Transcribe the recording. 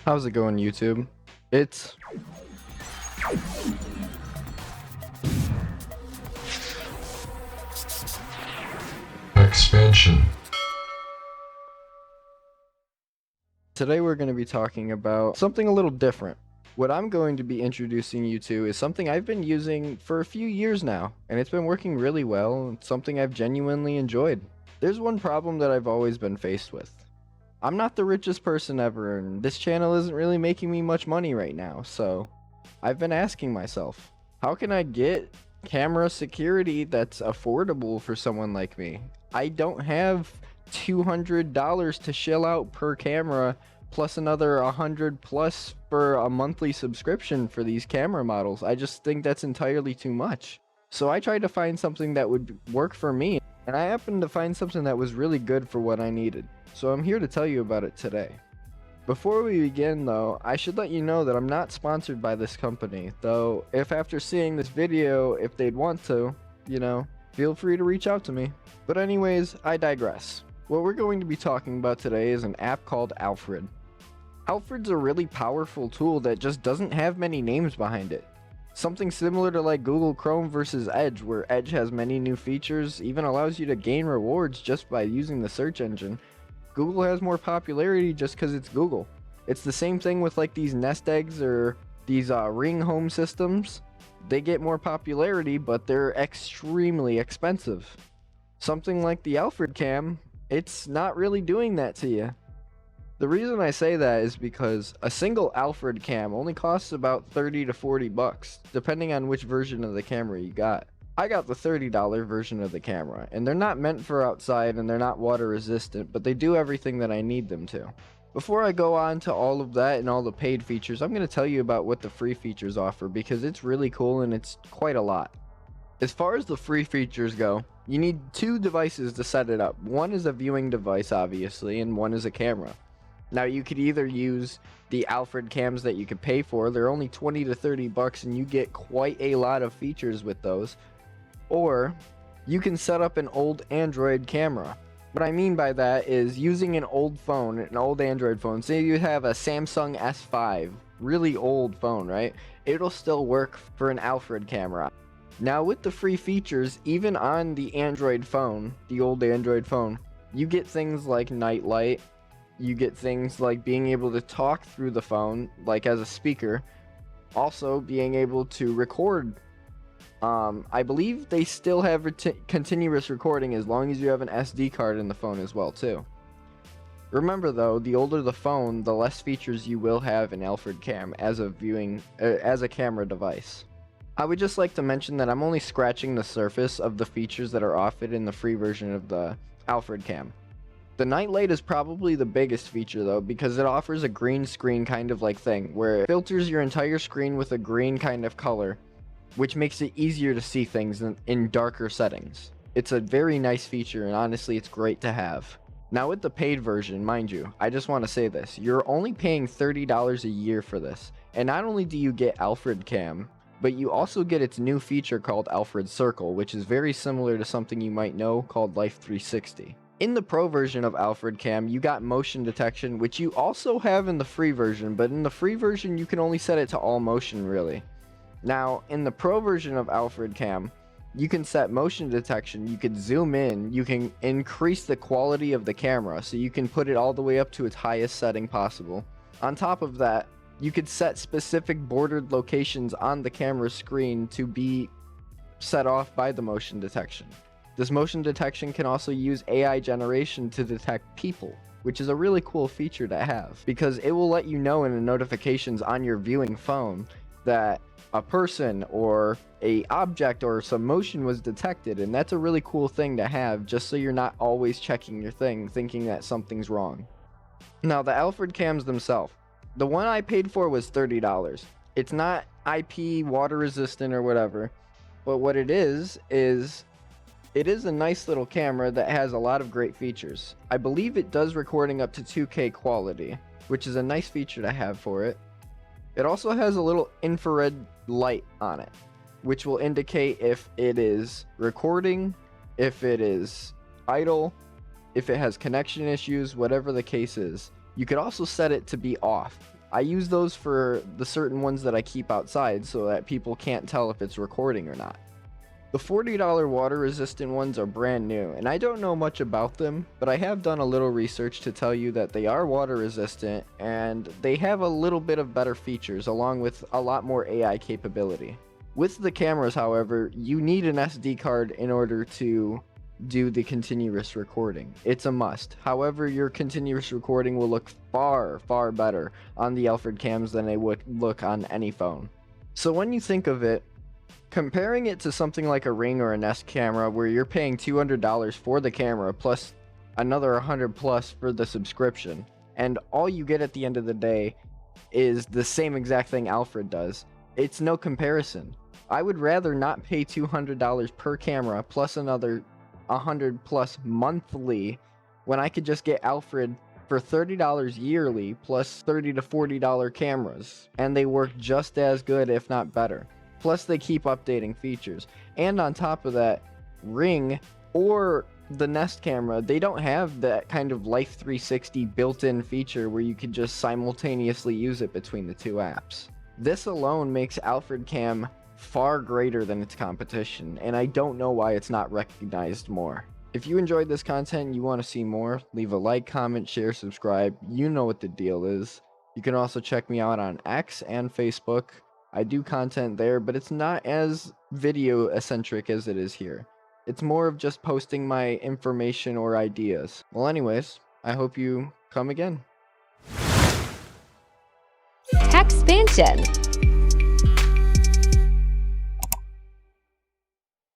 How's it going, YouTube? It's Expansion. Today we're going to be talking about something a little different. What I'm going to be introducing you to is something I've been using for a few years now, and it's been working really well, and something I've genuinely enjoyed. There's one problem that I've always been faced with. I'm not the richest person ever, and this channel isn't really making me much money right now, so I've been asking myself, how can I get camera security that's affordable for someone like me? I don't have $200 to shell out per camera, plus another 100 plus for a monthly subscription for these camera models. I just think that's entirely too much. So I tried to find something that would work for me, and I happened to find something that was really good for what I needed. So I'm here to tell you about it today. Before we begin though, I should let you know that I'm not sponsored by this company, though if after seeing this video, if they'd want to, feel free to reach out to me. But anyways, I digress. What we're going to be talking about today is an app called Alfred. Alfred's a really powerful tool that just doesn't have many names behind it. Something similar to like Google Chrome versus Edge, where Edge has many new features, even allows you to gain rewards just by using the search engine. Google has more popularity just because it's Google. It's the same thing with like these Nest Eggs or these Ring home systems. They get more popularity, but they're extremely expensive. Something like the Alfred Cam, it's not really doing that to you. The reason I say that is because a single Alfred Cam only costs about 30 to 40 bucks, depending on which version of the camera you got. I got the $30 version of the camera, and they're not meant for outside and they're not water resistant, but they do everything that I need them to. Before I go on to all of that and all the paid features, I'm going to tell you about what the free features offer because it's really cool and it's quite a lot. As far as the free features go, you need two devices to set it up. One is a viewing device, obviously, and one is a camera. Now you could either use the Alfred cams that you could pay for. They're only 20 to 30 bucks and you get quite a lot of features with those. Or you can set up an old Android camera. What I mean by that is using an old phone, an old Android phone. Say you have a Samsung S5, really old phone, right? It'll still work for an Alfred camera. Now with the free features, even on the Android phone, the old Android phone, you get things like night light. You get things like being able to talk through the phone, like as a speaker. Also being able to record. I believe they still have continuous recording as long as you have an SD card in the phone as well too. Remember though, the older the phone, the less features you will have in Alfred Cam as a camera device. I would just like to mention that I'm only scratching the surface of the features that are offered in the free version of the Alfred Cam. The night light is probably the biggest feature though, because it offers a green screen kind of like thing, where it filters your entire screen with a green kind of color, which makes it easier to see things in darker settings. It's a very nice feature and honestly it's great to have. Now with the paid version, mind you, I just want to say this, you're only paying $30 a year for this, and not only do you get Alfred Cam, but you also get its new feature called Alfred Circle, which is very similar to something you might know called Life 360. In the pro version of Alfred Cam, you got motion detection, which you also have in the free version, but in the free version you can only set it to all motion really. Now, in the pro version of Alfred Cam, you can set motion detection, you can zoom in, you can increase the quality of the camera, so you can put it all the way up to its highest setting possible. On top of that, you could set specific bordered locations on the camera screen to be set off by the motion detection. This motion detection can also use AI generation to detect people, which is a really cool feature to have, because it will let you know in the notifications on your viewing phone that a person or a object or some motion was detected, and that's a really cool thing to have, just so you're not always checking your thing thinking that something's wrong. Now the Alfred cams themselves, the one I paid for was $30. It's not IP water resistant or whatever, but what it is it is a nice little camera that has a lot of great features. I believe it does recording up to 2K quality, which is a nice feature to have for it. It also has a little infrared light on it, which will indicate if it is recording, if it is idle, if it has connection issues, whatever the case is. You could also set it to be off. I use those for the certain ones that I keep outside so that people can't tell if it's recording or not. The $40 water resistant ones are brand new, and I don't know much about them, but I have done a little research to tell you that they are water resistant and they have a little bit of better features along with a lot more AI capability. With the cameras, however, you need an SD card in order to do the continuous recording. It's a must. However, your continuous recording will look far, far better on the Alfred cams than it would look on any phone. So when you think of it, comparing it to something like a Ring or a Nest camera where you're paying $200 for the camera plus another $100 plus for the subscription, and all you get at the end of the day is the same exact thing Alfred does, it's no comparison. I would rather not pay $200 per camera plus another $100 plus monthly when I could just get Alfred for $30 yearly plus $30 to $40 cameras, and they work just as good if not better. Plus they keep updating features. And on top of that, Ring or the Nest camera, they don't have that kind of Life 360 built-in feature where you can just simultaneously use it between the two apps. This alone makes Alfred Cam far greater than its competition, and I don't know why it's not recognized more. If you enjoyed this content and you want to see more, leave a like, comment, share, subscribe. You know what the deal is. You can also check me out on X and Facebook. I do content there, but it's not as video eccentric as it is here. It's more of just posting my information or ideas. Well, anyways, I hope you come again. TecXpansion.